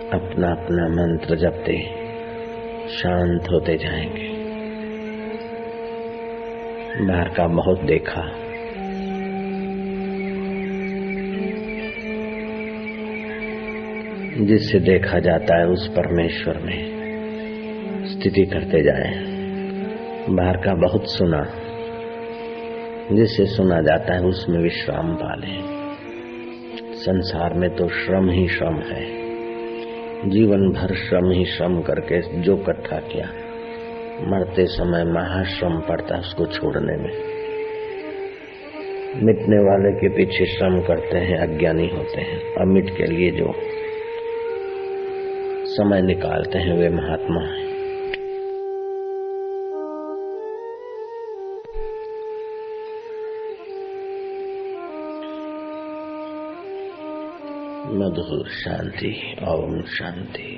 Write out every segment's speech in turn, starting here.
अपना अपना मंत्र जपते शांत होते जाएंगे। बाहर का बहुत देखा, जिससे देखा जाता है उस परमेश्वर में स्थिति करते जाए। बाहर का बहुत सुना, जिससे सुना जाता है उसमें विश्राम पाले। संसार में तो श्रम ही श्रम है, जीवन भर श्रम ही श्रम करके जो इकट्ठा किया, मरते समय महाश्रम पड़ता उसको छोड़ने में। मिटने वाले के पीछे श्रम करते हैं अज्ञानी होते हैं, अमिट के लिए जो समय निकालते हैं वे महात्मा हैं। मधुर शांति। ओम शांति।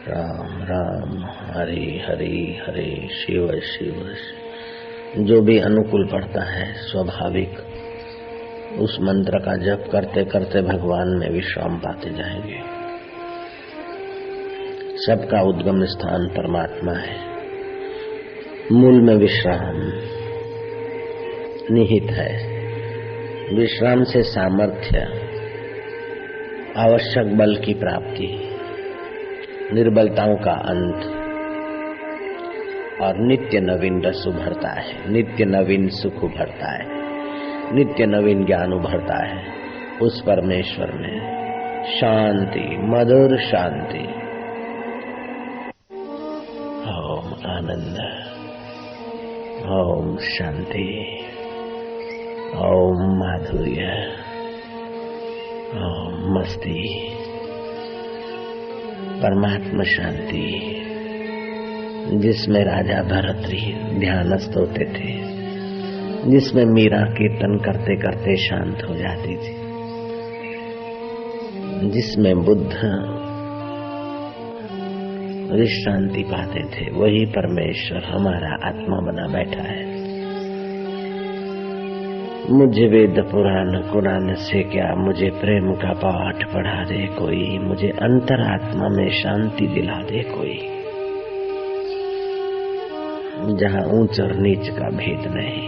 राम राम, हरि हरि, हरे शिव शिव। जो भी अनुकूल पड़ता है स्वाभाविक, उस मंत्र का जप करते करते भगवान में विश्राम पाते जाएंगे। सबका उद्गम स्थान परमात्मा है, मूल में विश्राम निहित है। विश्राम से सामर्थ्य, आवश्यक बल की प्राप्ति, निर्बलताओं का अंत और नित्य नवीन रस उभरता है, नित्य नवीन सुख उभरता है, नित्य नवीन ज्ञान उभरता है। उस परमेश्वर में शांति, मधुर शांति। ओम आनंद, ओम शांति, ओम माधुर्य, ओम मस्ती। परमात्मा शांति, जिसमें राजा भरत ध्यानस्थ होते थे, जिसमें मीरा कीर्तन करते करते शांत हो जाती थी, जिसमें बुद्ध विश्रांति पाते थे, वही परमेश्वर हमारा आत्मा बना बैठा है। मुझे वेद पुराण कुरान से क्या, मुझे प्रेम का पाठ पढ़ा दे कोई, मुझे अंतरात्मा में शांति दिला दे कोई, जहाँ ऊंच और नीच का भेद नहीं,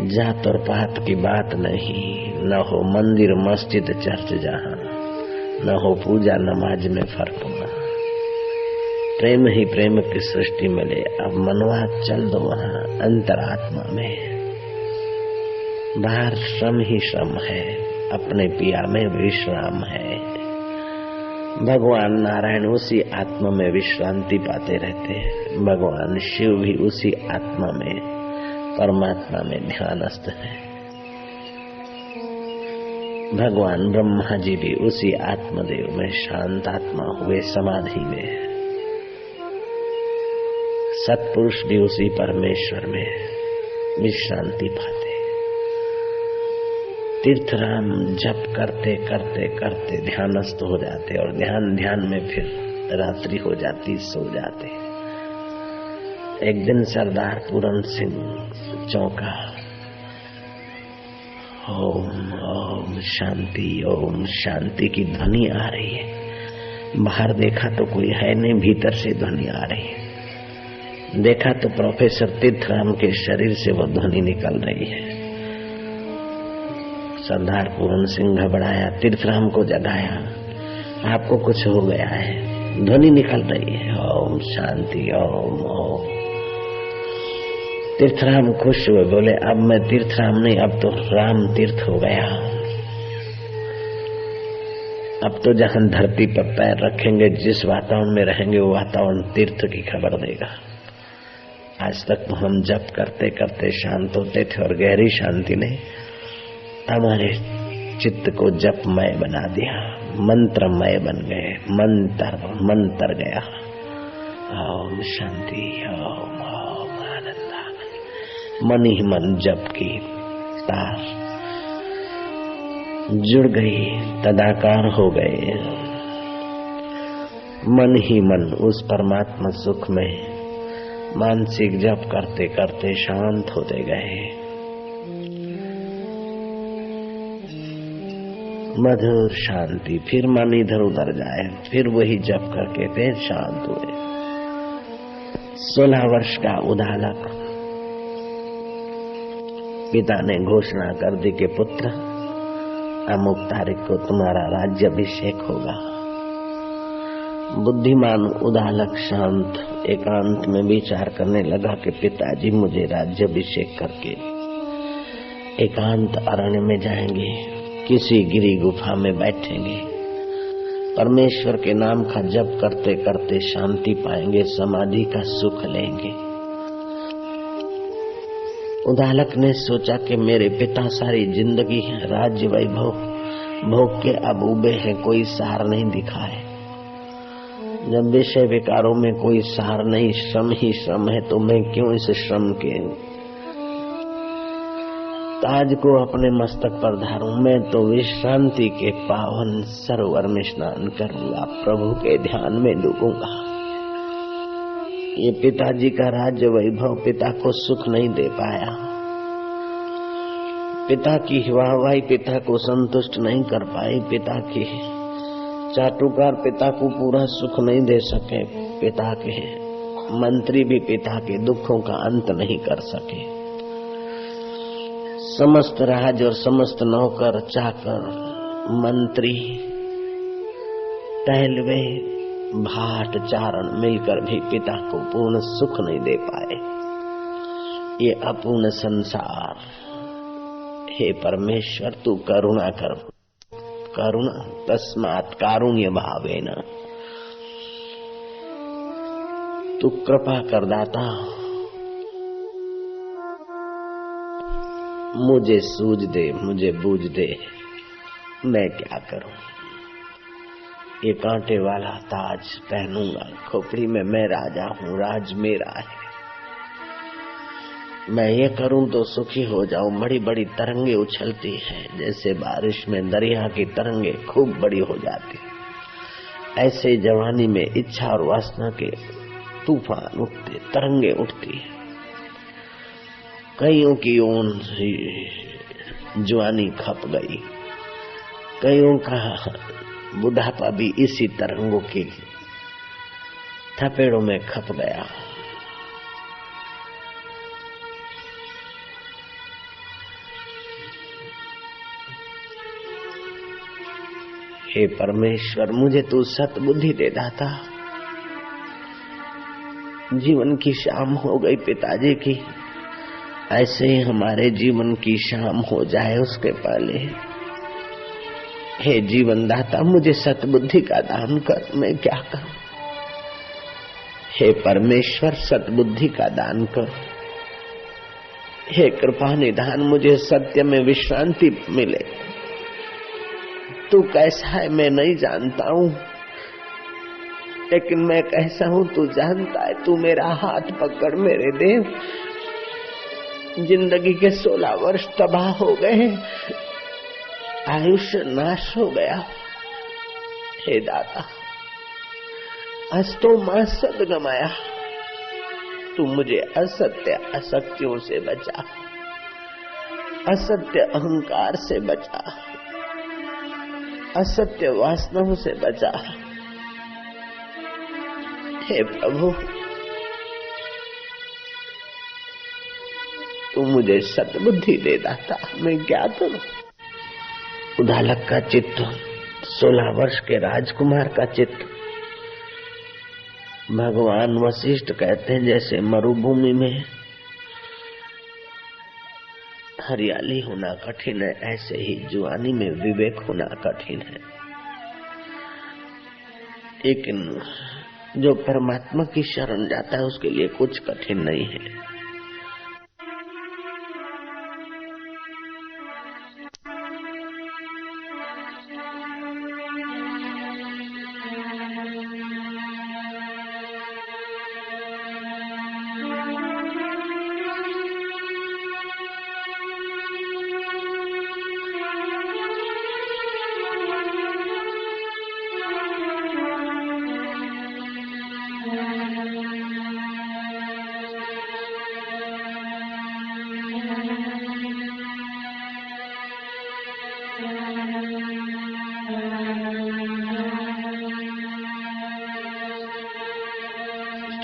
जात और पात की बात नहीं, न हो मंदिर मस्जिद चर्च, जहाँ न हो पूजा नमाज में फर्क न। प्रेम ही प्रेम की सृष्टि मिले। अब मनवा चल दो वहाँ अंतरात्मा में। बाहर श्रम ही श्रम है, अपने पिया में विश्राम है। भगवान नारायण उसी आत्मा में विश्रांति पाते रहते हैं। भगवान शिव भी उसी आत्मा में, परमात्मा में ध्यानस्थ है। भगवान ब्रह्मा जी भी उसी आत्मदेव में शांत आत्मा हुए, समाधि में। सत्पुरुष भी उसी परमेश्वर में विश्रांति पाते। तीर्थराम जप करते करते करते ध्यानस्थ हो जाते, और ध्यान में फिर रात्रि हो जाती, सो जाते। एक दिन सरदार पूरन सिंह चौंका। ओम ओम शांति, ओम शांति की ध्वनि आ रही है। बाहर देखा तो कोई है नहीं, भीतर से ध्वनि आ रही है। देखा तो प्रोफेसर तीर्थराम के शरीर से वो ध्वनि निकल रही है। सरदार पूरन सिंह घबराया, तीर्थराम को जगाया। आपको कुछ हो गया है, ध्वनि निकल रही है। ओम शांति, ओम ओम। तीर्थराम खुश हुए, बोले अब मैं तीर्थराम नहीं, अब तो राम तीर्थ हो गया। अब तो जहां धरती पर पैर रखेंगे, जिस वातावरण में रहेंगे, वो वातावरण तीर्थ की खबर देगा। आज तक तो हम जप करते करते शांत होते थे, और गहरी शांति ने हमारे चित्त को जपमय बना दिया, मंत्रमय बन गए। मंत्र गया। ओम शांति, ओम ओम आनंद। मन ही मन जप की तार जुड़ गई, तदाकार हो गए। मन ही मन उस परमात्मा सुख में मानसिक जप करते करते शांत होते गए। मधुर शांति, फिर मन इधर उधर जाए, फिर वही जप करके फिर शांत हुए। 16 वर्ष का उदालक, पिता ने घोषणा कर दी कि पुत्र अमुक तारीख को तुम्हारा राज्याभिषेक होगा। बुद्धिमान उदालक शांत एकांत में विचार करने लगा कि पिताजी मुझे राज्याभिषेक करके एकांत अरण्य में जाएंगे, किसी गिरी गुफा में बैठेंगे, परमेश्वर के नाम का जप करते करते शांति पाएंगे, समाधि का सुख लेंगे। उदालक ने सोचा कि मेरे पिता सारी जिंदगी राज्य वैभव भोग के अब उबे हैं, कोई सार नहीं दिखा है। जब विषय विकारों में कोई सार नहीं, श्रम ही श्रम है, तो मैं क्यों इस श्रम के ताज को अपने मस्तक पर धारूं। मैं तो विश्रांति के पावन सरोवर में स्नान करूंगा, प्रभु के ध्यान में डूबूंगा। ये पिताजी का राज्य वैभव पिता को सुख नहीं दे पाया, पिता की वाहवाही पिता को संतुष्ट नहीं कर पाई, पिता की चाटुकार पिता को पूरा सुख नहीं दे सके, पिता के मंत्री भी पिता के दुखों का अंत नहीं कर सके। समस्त राज और समस्त नौकर चाकर मंत्री टहलवे भाट चारण मिलकर भी पिता को पूर्ण सुख नहीं दे पाए। ये अपूर्ण संसार, हे परमेश्वर तू करुणा कर, करुणा तस्मात् कारुण्य भावेन, तू कृपा कर दाता, मुझे सूझ दे, मुझे बूझ दे, मैं क्या करूं। ये कांटे वाला ताज पहनूंगा, खोपड़ी में मैं राजा हूँ, राज मेरा है। मैं ये करूं तो सुखी हो जाऊं। बड़ी बड़ी तरंगे उछलती हैं, जैसे बारिश में दरिया की तरंगे खूब बड़ी हो जाती, ऐसे जवानी में इच्छा और वासना के तूफान उठते, तरंगे उठती है। कईयों की ओन जवानी खप गई, कईयों का बुढ़ापा भी इसी तरंगों की थपेड़ों में खप गया। हे परमेश्वर, मुझे तू सतबुद्धि दे दाता। जीवन की शाम हो गई पिताजी की, ऐसे ही हमारे जीवन की शाम हो जाए उसके पहले हे जीवन दाता मुझे सतबुद्धि का दान कर, मैं क्या करूं। हे परमेश्वर सतबुद्धि का दान कर, हे कृपा निधान मुझे सत्य में विश्रांति मिले। तू कैसा है मैं नहीं जानता हूं, लेकिन मैं कैसा हूं तू जानता है। तू मेरा हाथ पकड़ मेरे देव। जिंदगी के 16 वर्ष तबाह हो गए, आयुष्य नाश हो गया। हे दाता अस्तो मां सद गमाया, तू मुझे असत्य असक्तियों से बचा, असत्य अहंकार से बचा, असत्य वासनाओं से बचा। हे प्रभु तू मुझे सद्बुद्धि दे दाता, मैं क्या करूं। उदालक का चित्त, 16 वर्ष के राजकुमार का चित्त, भगवान वशिष्ठ कहते हैं जैसे मरुभूमि में हरियाली होना कठिन है, ऐसे ही जुआनी में विवेक होना कठिन है। लेकिन जो परमात्मा की शरण जाता है उसके लिए कुछ कठिन नहीं है।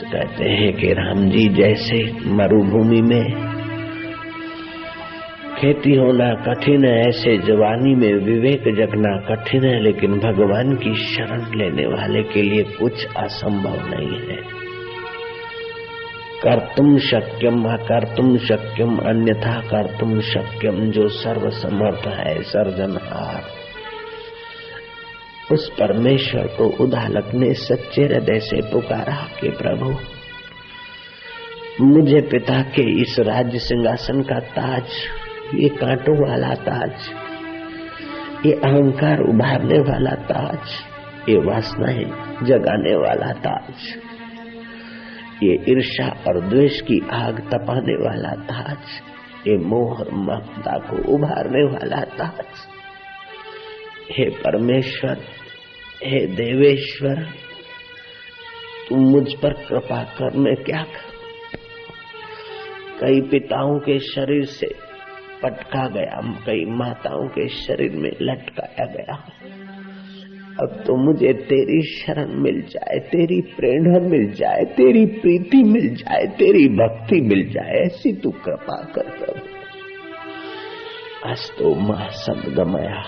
तो कहते हैं कि राम जी जैसे मरुभूमि में खेती होना कठिन है, ऐसे जवानी में विवेक जगना कठिन है, लेकिन भगवान की शरण लेने वाले के लिए कुछ असंभव नहीं है। कर्तुम शक्यम अकर्तुम शक्यम अन्यथा कर्तुम शक्यम। जो सर्व समर्थ है, सर्जनहार, उस परमेश्वर को उदालक ने सच्चे हृदय से पुकारा कि प्रभु मुझे पिता के इस राज्य सिंहासन का ताज, ये कांटों वाला ताज, ये अहंकार उभारने वाला ताज, ये वासनाएं जगाने वाला ताज, ये ईर्ष्या और द्वेष की आग तपाने वाला ताज, ये मोह और ममता को उभारने वाला ताज। हे परमेश्वर, हे देवेश्वर, तुम मुझ पर कृपा कर। मैं क्या करूं? कई पिताओं के शरीर से पटका गया, कई माताओं के शरीर में लटकाया गया। अब तो मुझे तेरी शरण मिल जाए, तेरी प्रेरणा मिल जाए, तेरी प्रीति मिल जाए, तेरी भक्ति मिल जाए, ऐसी तू कृपा कर प्रभु। अस्तु मां सद्गमया,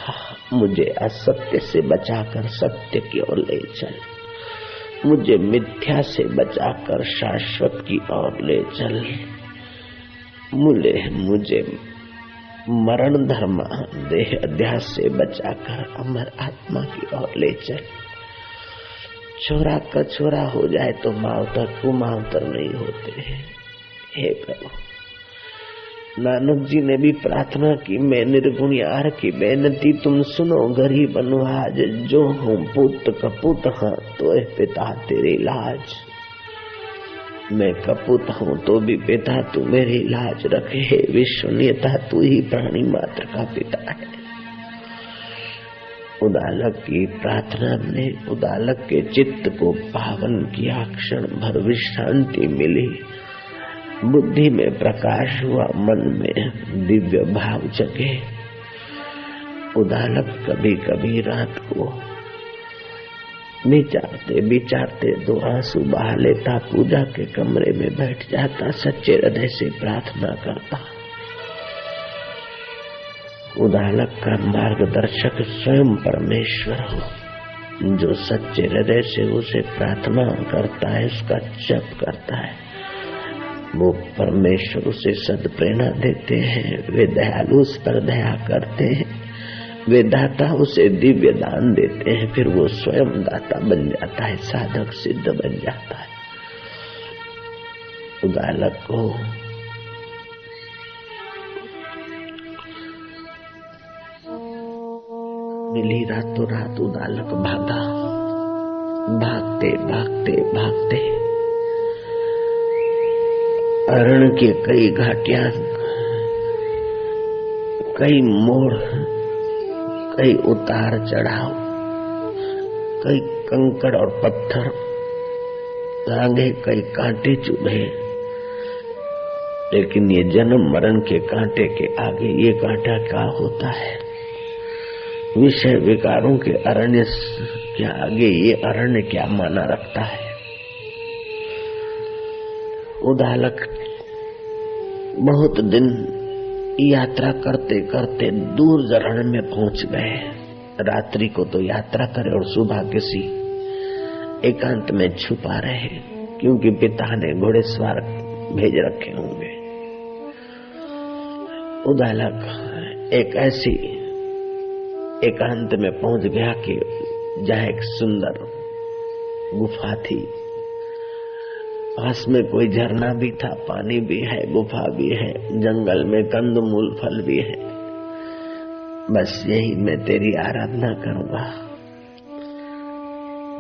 मुझे असत्य से बचाकर सत्य की ओर ले चल, मुझे मिथ्या से बचाकर शाश्वत की ओर ले चल, मुझे मरण धर्म देह अध्यास से बचाकर अमर आत्मा की ओर ले चल। छोरा कछोरा हो जाए तो मावतर कुमावतर नहीं होते। हे प्रभु, नानक जी ने भी प्रार्थना की, मैं निर्गुण यार की बेनती तुम सुनो, गरीब अनुहाज जो हूँ पुत कपूत हाँ तो पिता तेरी लाज। मैं कपूत हूँ तो भी पिता तू मेरी लाज रखे। हे विश्वनीयता, तू ही प्राणी मात्र का पिता है। उदालक की प्रार्थना ने उदालक के चित्त को पावन किया, क्षण भर विश्रांति मिली, बुद्धि में प्रकाश हुआ, मन में दिव्य भाव जगे। उदालक कभी कभी रात को विचारते विचारते दो आंसू बहा लेता, पूजा के कमरे में बैठ जाता, सच्चे हृदय से प्रार्थना करता। उदालक का मार्गदर्शक स्वयं परमेश्वर हो, जो सच्चे हृदय से उसे प्रार्थना करता है, उसका जप करता है, वो परमेश्वर उसे सद्प्रेरणा देते हैं। वे दयालु उस पर दया करते हैं, वे दाता उसे दिव्य दान देते हैं, फिर वो स्वयं दाता बन जाता है, साधक सिद्ध बन जाता है। उदालक को मिली रातों रात, उदालक भागा, भागते भागते भागते अरण के कई घाटियां, कई मोड़, कई उतार चढ़ाव, कई कंकड़ और पत्थर लांघे, कई कांटे चुभे, लेकिन ये जन्म मरण के कांटे के आगे ये कांटा क्या होता है? विषय विकारों के अरण्य के आगे ये अरण्य क्या माना रखता है? उदालक बहुत दिन यात्रा करते करते दूर रण में पहुंच गए। रात्रि को तो यात्रा करे और सुबह किसी एकांत में छुपा रहे, क्योंकि पिता ने घोड़ेसवार भेज रखे होंगे। उदालक एक ऐसी एकांत में पहुंच गया कि जहाँ एक सुंदर गुफा थी, पास में कोई झरना भी था, पानी भी है, गुफा भी है, जंगल में कंदमूल फल भी है। बस यही मैं तेरी आराधना करूंगा।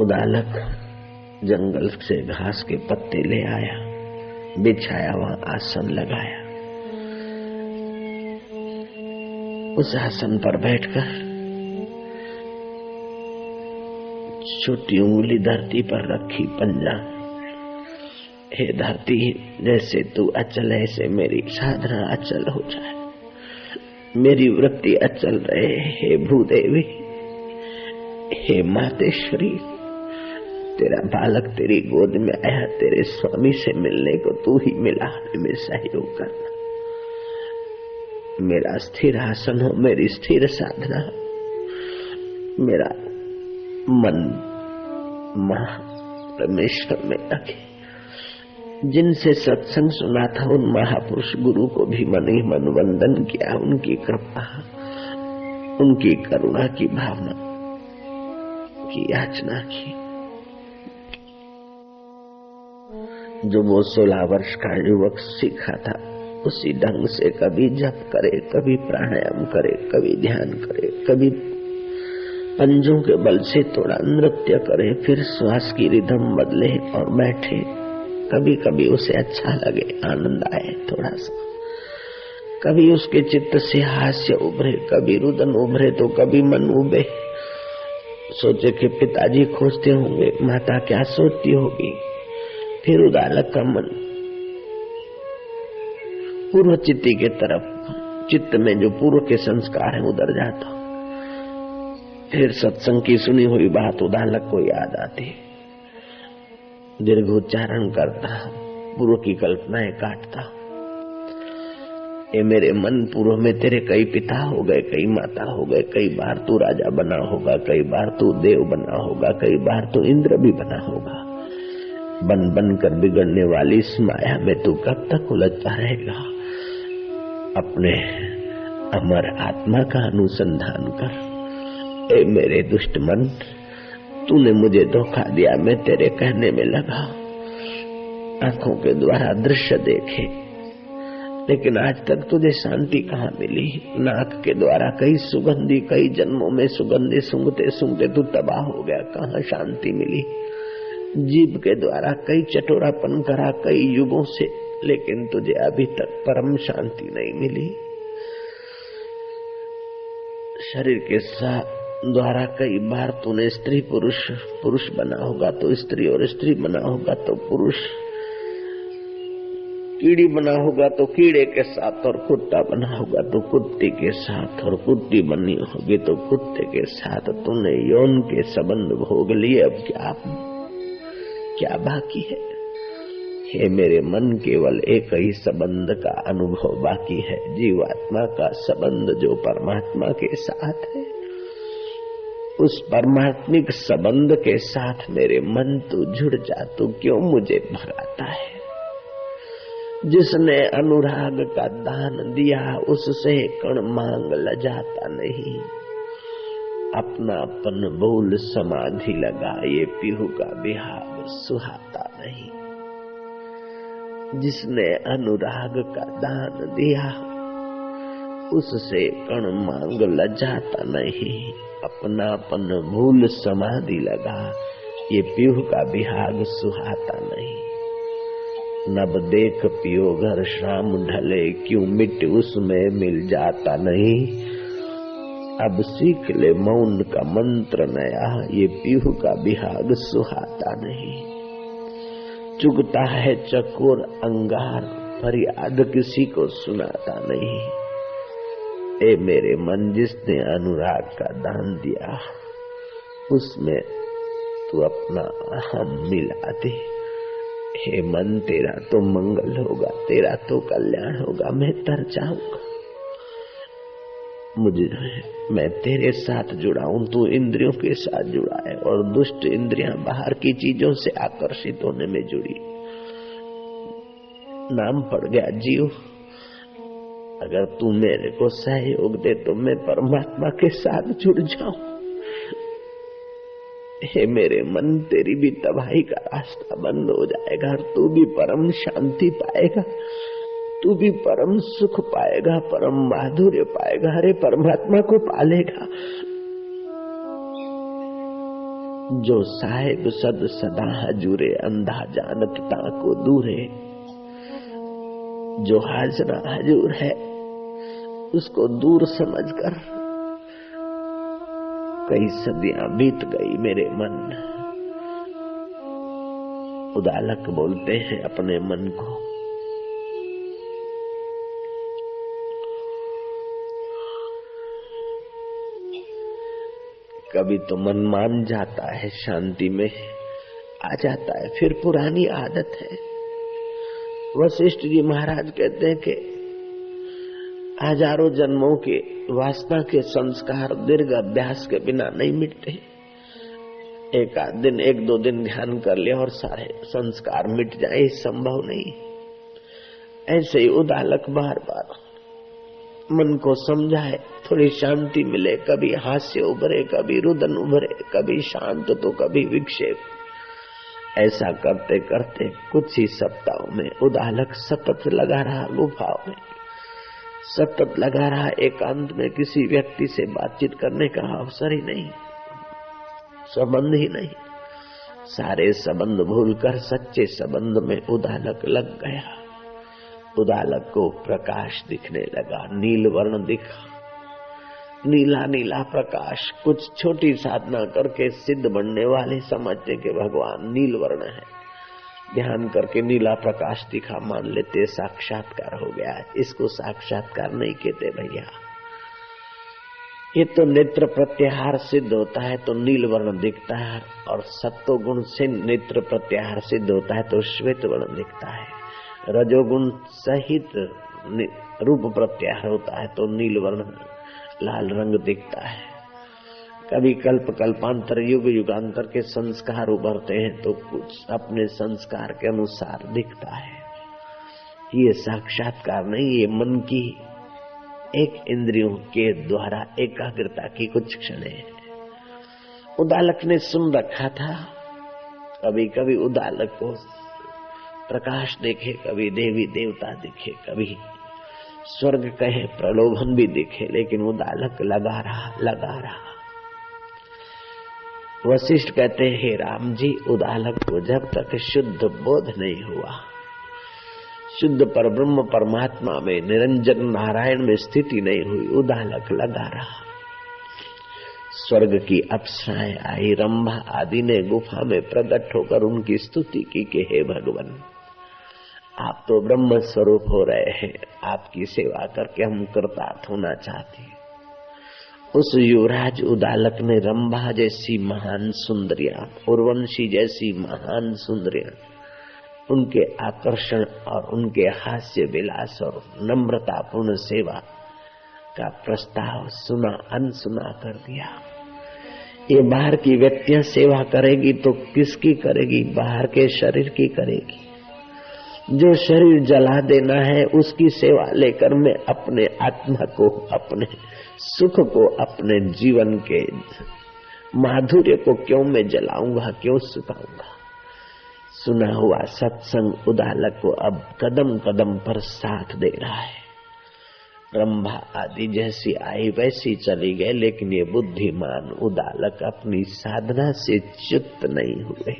उदालक जंगल से घास के पत्ते ले आया, बिछाया, वहां आसन लगाया। उस आसन पर बैठकर छोटी उंगली धरती पर रखी, पंजा, हे धरती, जैसे तू अचल है, ऐसे मेरी साधना अचल हो जाए, मेरी वृत्ति अचल रहे। हे भूदेवी, हे मातेश्वरी, तेरा बालक तेरी गोद में आया, तेरे स्वामी से मिलने को तू ही मिला, में सहयोग करना। मेरा स्थिर आसन हो, मेरी स्थिर साधना हो, मेरा मन परमेश्वर में लगे। जिनसे सत्संग सुना था उन महापुरुष गुरु को भी मन ही मन वंदन किया, उनकी कृपा, उनकी करुणा की भावना की याचना की। जो वो 16 वर्ष का युवक सीखा था उसी ढंग से कभी जप करे, कभी प्राणायाम करे, कभी ध्यान करे, कभी पंजों के बल से थोड़ा नृत्य करे, फिर श्वास की रिदम बदले और बैठे। कभी कभी उसे अच्छा लगे, आनंद आए थोड़ा सा, कभी उसके चित्त से हास्य उभरे, कभी रुदन उभरे तो कभी मन उबे। सोचे कि पिताजी खोजते होंगे, माता क्या सोचती होगी। फिर उदालक का मन पूर्व चित्ती के तरफ, चित्त में जो पूर्व के संस्कार है उधर जाता। फिर सत्संग की सुनी हुई बात उदालक को याद आती, दीर्घ उच्चारण करता, पूर्व की कल्पनाएं काटता। ये मेरे मन, पूर्व में तेरे कई पिता हो गए, कई माता हो गए, कई बार तू राजा बना होगा, कई बार तू देव बना होगा, कई बार तू इंद्र भी बना होगा। बन बन कर बिगड़ने वाली इस माया में तू कब तक उलझता रहेगा। अपने अमर आत्मा का अनुसंधान कर। ए मेरे दुष्ट मन, तूने मुझे धोखा दिया, मैं तेरे कहने में लगा, आंखों के द्वारा दृश्य देखे, लेकिन आज तक तुझे शांति कहाँ मिली। नाक के द्वारा कई सुगंधी, कई जन्मों में सुगंधी सूंघते सूंघते तू तबाह हो गया, कहाँ शांति मिली। जीभ के द्वारा कई चटोरापन करा कई युगों से, लेकिन तुझे अभी तक परम शांति नहीं मिली। शरीर के साथ द्वारा कई बार तूने स्त्री पुरुष, पुरुष बना होगा तो स्त्री, और स्त्री बना होगा तो पुरुष, कीड़ी बना होगा तो कीड़े के साथ, और कुत्ता बना होगा तो कुत्ते के साथ, और कुत्ती बनी होगी तो कुत्ते के साथ। तूने यौन के संबंध भोग लिए, अब क्या बाकी है। हे मेरे मन, केवल एक ही संबंध का अनुभव बाकी है, जीवात्मा का संबंध जो परमात्मा के साथ है। उस परमात्मिक संबंध के साथ मेरे मन तू जुड़ जा। तू क्यों मुझे भगाता है। जिसने अनुराग का दान दिया उससे कण मांग लजाता नहीं। अपनापन भूल समाधि लगा, ये पीहू का बिहाग सुहाता नहीं। जिसने अनुराग का दान दिया उससे कण मांग लजाता नहीं। अपनापन भूल समाधि लगा, ये पीहू का बिहाग सुहाता नहीं। नब देख पियो घर शाम ढले, क्यों मिट उसमें मिल जाता नहीं। अब सीख ले मौन का मंत्र नया, ये पीहू का बिहाग सुहाता नहीं। चुगता है चकोर अंगार, फरियाद किसी को सुनाता नहीं। ए मेरे मन, जिसने अनुराग का दान दिया उसमें तू अपना अहम मिला दे। हे मन, तेरा तो मंगल होगा, तेरा तो कल्याण होगा, मैं तर जाऊंगा। मैं तेरे साथ जुड़ा हूं, तू इंद्रियों के साथ जुड़ा है, और दुष्ट इंद्रियां बाहर की चीजों से आकर्षित होने में जुड़ी। नाम पड़ गया जीव। अगर तू मेरे को सहयोग दे तो मैं परमात्मा के साथ जुड़ जाऊं। हे मेरे मन, तेरी भी तबाही का रास्ता बंद हो जाएगा और तू भी परम शांति पाएगा, तू भी परम सुख पाएगा, परम माधुर्य पाएगा। अरे परमात्मा को पालेगा। जो साहिब सद सदा हजूरे, अंधा जानत ताको दूरे। जो हाजरा हजूर है उसको दूर समझकर कई सदियां बीत गई मेरे मन। उदालक बोलते हैं अपने मन को, कभी तो मन मान जाता है शांति में, आ जाता है, फिर पुरानी आदत है। वशिष्ठ जी महाराज कहते हैं कि हजारों जन्मों के वासना के संस्कार दीर्घ अभ्यास के बिना नहीं मिटते। एक आध दिन, एक दो दिन ध्यान कर लिया और सारे संस्कार मिट जाए, संभव नहीं। ऐसे ही उदालक बार बार मन को समझाए, थोड़ी शांति मिले, कभी हास्य उभरे, कभी रुदन उभरे, कभी शांत तो कभी विक्षेप। ऐसा करते करते कुछ ही सप्ताहों में उदालक सतत लगा रहा गुफाओं में, सतत लगा रहा एकांत में। किसी व्यक्ति से बातचीत करने का अवसर ही नहीं, संबंध ही नहीं। सारे संबंध भूलकर सच्चे संबंध में उदालक लग गया। उदालक को प्रकाश दिखने लगा, नील वर्ण दिखा, नीला नीला प्रकाश। कुछ छोटी साधना करके सिद्ध बनने वाले समझते कि भगवान नील वर्ण है, ध्यान करके नीला प्रकाश दिखा, मान लेते साक्षात्कार हो गया। इसको साक्षात्कार नहीं कहते भैया, ये तो नेत्र प्रत्याहार सिद्ध होता है तो नील वर्ण दिखता है, और सत्व गुण से नेत्र प्रत्याहार सिद्ध होता है तो श्वेत वर्ण दिखता है। रजोगुण सहित रूप प्रत्याहार होता है तो नील वर्ण लाल रंग दिखता है। कभी कल्प कल्पांतर युग युगांतर के संस्कार उभरते हैं तो कुछ अपने संस्कार के अनुसार दिखता है। ये साक्षात्कार नहीं, ये मन की एक इंद्रियों के द्वारा एकाग्रता की कुछ क्षण है। उदालक ने सुन रखा था, कभी कभी उदालक को प्रकाश दिखे, कभी देवी देवता दिखे, कभी स्वर्ग कहे प्रलोभन भी दिखे, लेकिन उदालक लगा रहा। वशिष्ठ कहते हैं, हे राम जी, उदालक को जब तक शुद्ध बोध नहीं हुआ, शुद्ध परब्रह्म परमात्मा में निरंजन नारायण में स्थिति नहीं हुई, उदालक लगा रहा। स्वर्ग की अप्सराएं आई, रंभा आदि ने गुफा में प्रकट होकर उनकी स्तुति की कि हे भगवान, आप तो ब्रह्म स्वरूप हो रहे हैं, आपकी सेवा करके हम कृतार्थ होना चाहते हैं। उस युवराज उदालक ने रंभा जैसी महान सुंदरियां, उर्वशी जैसी महान सुंदरियां, उनके आकर्षण और उनके हास्य विलास और नम्रतापूर्ण सेवा का प्रस्ताव सुना, अनसुना कर दिया। ये बाहर की व्यक्तियां सेवा करेगी तो किसकी करेगी? बाहर के शरीर की करेगी। जो शरीर जला देना है उसकी सेवा लेकर मैं अपने आत्मा को, अपने सुख को, अपने जीवन के माधुर्य को क्यों मैं जलाऊंगा, क्यों सुखाऊंगा? सुना हुआ सत्संग उदालक को अब कदम कदम पर साथ दे रहा है। रंभा आदि जैसी आई वैसी चली गए, लेकिन ये बुद्धिमान उदालक अपनी साधना से च्युत नहीं हुए।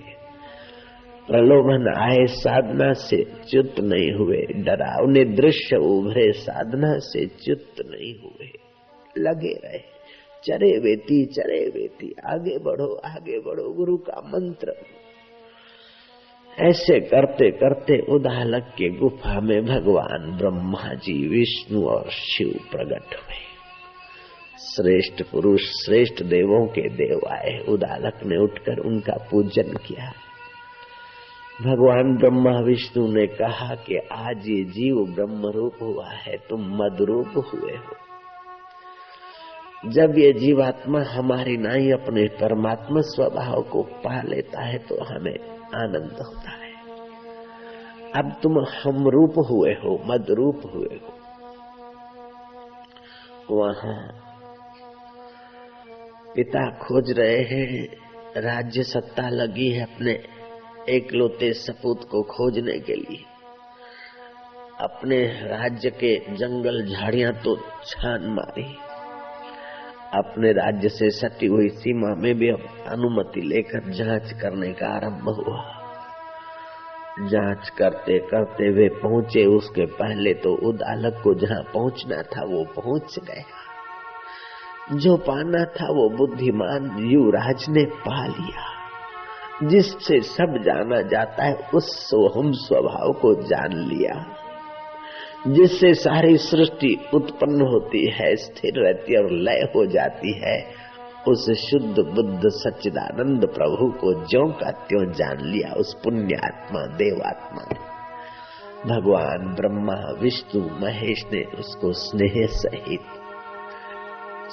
प्रलोभन आए, साधना से च्युत नहीं हुए। डरावने दृश्य उभरे, साधना से च्युत नहीं हुए, लगे रहे। चरे वेती, आगे बढ़ो, गुरु का मंत्र। ऐसे करते करते उदालक के गुफा में भगवान ब्रह्मा जी, विष्णु और शिव प्रकट हुए। श्रेष्ठ पुरुष, श्रेष्ठ देवों के देव आए। उदालक ने उठकर उनका पूजन किया। भगवान ब्रह्मा विष्णु ने कहा कि आज ये जीव ब्रह्म रूप हुआ है, तुम मदरूप हुए हो। जब ये जीवात्मा हमारी नाई अपने परमात्मा स्वभाव को पा लेता है तो हमें आनंद होता है। अब तुम हम रूप हुए हो, मद रूप हुए हो। वहां पिता खोज रहे हैं, राज्य सत्ता लगी है अपने एकलौते सपूत को खोजने के लिए। अपने राज्य के जंगल झाड़ियां तो छान मारी, अपने राज्य से सटी हुई सीमा में भी अब अनुमति लेकर जांच करने का आरंभ हुआ। जांच करते करते वे पहुंचे। उसके पहले तो उदालक को जहां पहुंचना था वो पहुंच गया। जो पाना था वो बुद्धिमान युवराज ने पा लिया। जिससे सब जाना जाता है उस सोहम स्वभाव को जान लिया। जिससे सारी सृष्टि उत्पन्न होती है, स्थिर रहती है और लय हो जाती है, उस शुद्ध बुद्ध सच्चिदानंद प्रभु को ज्यों का त्यों जान लिया उस पुण्य आत्मा देवात्मा ने। भगवान ब्रह्मा विष्णु महेश ने उसको स्नेह सहित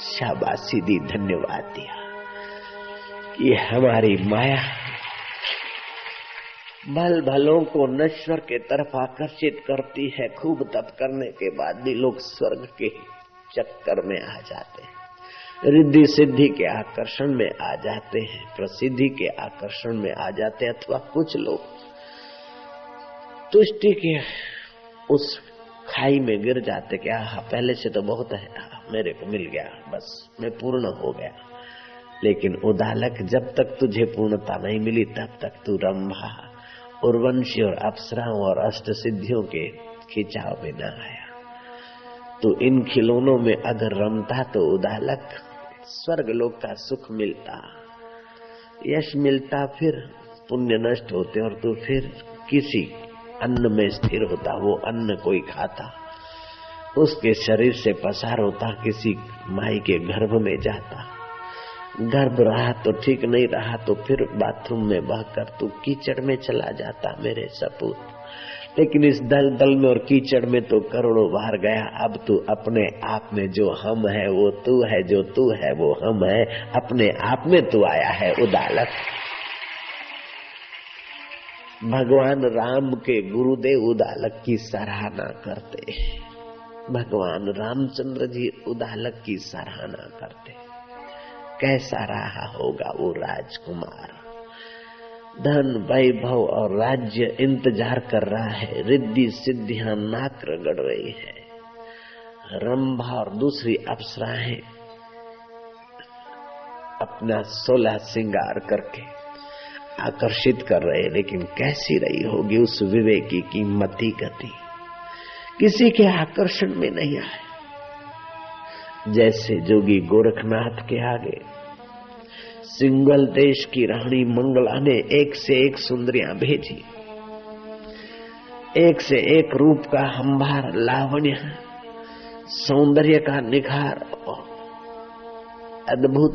शाबाशी दी, धन्यवाद दिया कि हमारी माया भल भलों को नश्वर के तरफ आकर्षित करती है। खूब तप करने के बाद भी लोग स्वर्ग के चक्कर में आ जाते हैं, रिद्धि सिद्धि के आकर्षण में आ जाते हैं, प्रसिद्धि के आकर्षण में आ जाते हैं, अथवा कुछ लोग तुष्टि के उस खाई में गिर जाते कि पहले से तो बहुत है, मेरे को मिल गया, बस मैं पूर्ण हो गया। लेकिन उदालक, जब तक तुझे पूर्णता नहीं मिली तब तक तू रंभा, उर्वशी और अप्सराओं और अष्ट सिद्धियों के खिंचाव में न आया। तो इन खिलौनों में अगर रमता तो उदालक स्वर्ग लोक का सुख मिलता, यश मिलता, फिर पुण्य नष्ट होते और तू फिर किसी अन्न में स्थिर होता। वो अन्न कोई खाता, उसके शरीर से पसार होता, किसी माई के गर्भ में जाता। गर्भ रहा तो ठीक, नहीं रहा तो फिर बाथरूम में बहकर तू कीचड़ में चला जाता मेरे सपूत। लेकिन इस दलदल में और कीचड़ में तो करोड़ों बार गया। अब तू अपने आप में जो हम है वो तू है, जो तू है वो हम है, अपने आप में तू आया है उदालक। भगवान राम के गुरुदेव उदालक की सराहना करते, भगवान रामचंद्र जी उदालक की सराहना करते। कैसा रहा होगा वो राजकुमार, धन वैभव और राज्य इंतजार कर रहा है, रिद्धि सिद्धियां नाक रगड़ रही है, रंभा और दूसरी अप्सराएं अपना 16 श्रृंगार करके आकर्षित कर रहे, लेकिन कैसी रही होगी उस विवेकी की मति गति, किसी के आकर्षण में नहीं आए। जैसे जोगी गोरखनाथ के आगे सिंगल देश की रानी मंगला ने एक से एक सुंदरियां भेजी, एक से एक रूप का हंभार, लावण्य, सौंदर्य का निखार और अद्भुत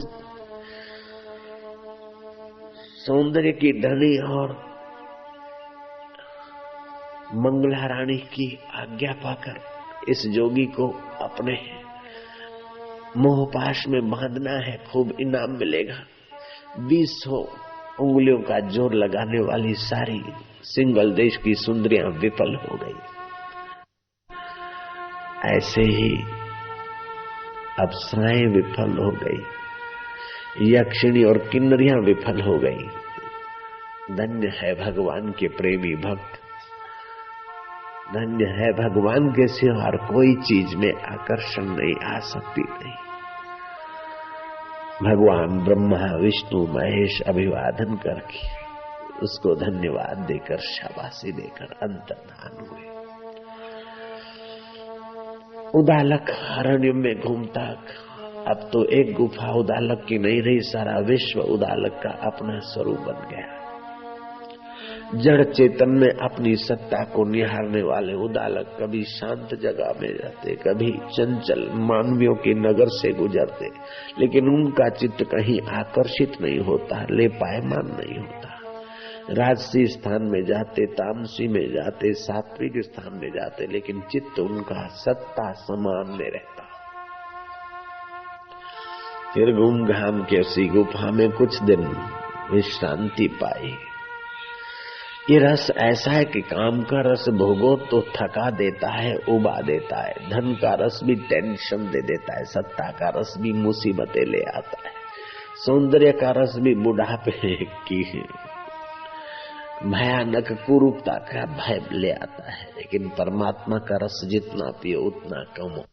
सौंदर्य की धनी और मंगला रानी की आज्ञा पाकर इस जोगी को अपने मोहपाश में बांधना है, खूब इनाम मिलेगा। 200 उंगलियों का जोर लगाने वाली सारी सिंगल देश की सुंदरियां विफल हो गई। ऐसे ही अप्सराएं विफल हो गई, यक्षिणी और किन्नरियां विफल हो गई। धन्य है भगवान के प्रेमी भक्त, धन्य है भगवान के सिवा और कोई चीज में आकर्षण नहीं आ सकती नहीं। भगवान ब्रह्मा विष्णु महेश अभिवादन करके उसको धन्यवाद देकर शाबाशी देकर अंतर्धान हुए। उदालक अरण्य में घूमता, अब तो एक गुफा उदालक की नहीं रही, सारा विश्व उदालक का अपना स्वरूप बन गया। जड़ चेतन में अपनी सत्ता को निहारने वाले उदालक कभी शांत जगह में रहते, कभी चंचल मानवियों के नगर से गुजरते, लेकिन उनका चित्त कहीं आकर्षित नहीं होता, ले पायमान नहीं होता। राजसी स्थान में जाते, तामसी में जाते, सात्विक स्थान में जाते, लेकिन चित्त उनका सत्ता समान में रहता। फिर घूम घाम के उसी गुफा में कुछ दिन विश्रांति पाई। ये रस ऐसा है कि काम का रस भोगो तो थका देता है, उबा देता है। धन का रस भी टेंशन दे देता है, सत्ता का रस भी मुसीबतें ले आता है, सौंदर्य का रस भी बुढ़ापे की भयानक कुरूपता का भय ले आता है। लेकिन परमात्मा का रस जितना पियो उतना कम हो।